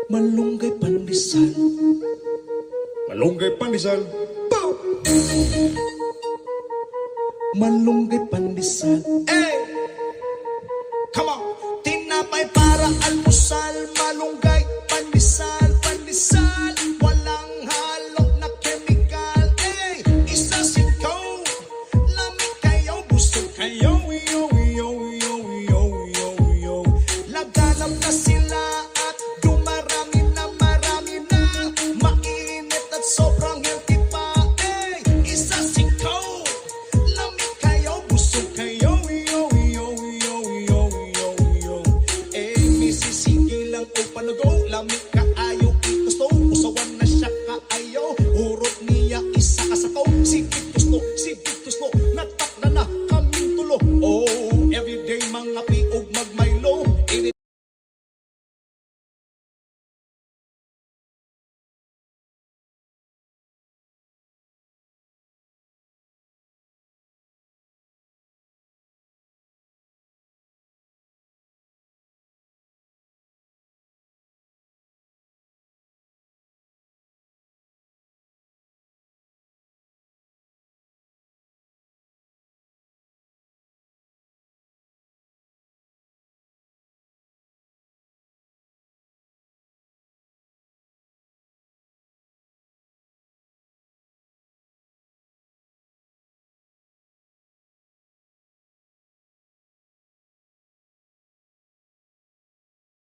Malunggay pandesal. Malunggay pandesal. Pow! Malunggay pandesal. Hey! Come on! Tinapay para almusal, malunggay, pandesal, pandesal. Walang halong na chemical. Hey! Isa sikaw, lamig kayo, busog kayo. Yo, yo, yo, yo, yo, yo. Laganap na sila at dumarami na, marami na. Mainit at sobrang healthy pa. Hey! Isa sikaw, lamig kayo, busog kayo. Yo, yo, yo, yo, yo, yo. Eh, misisigi lang o panagot.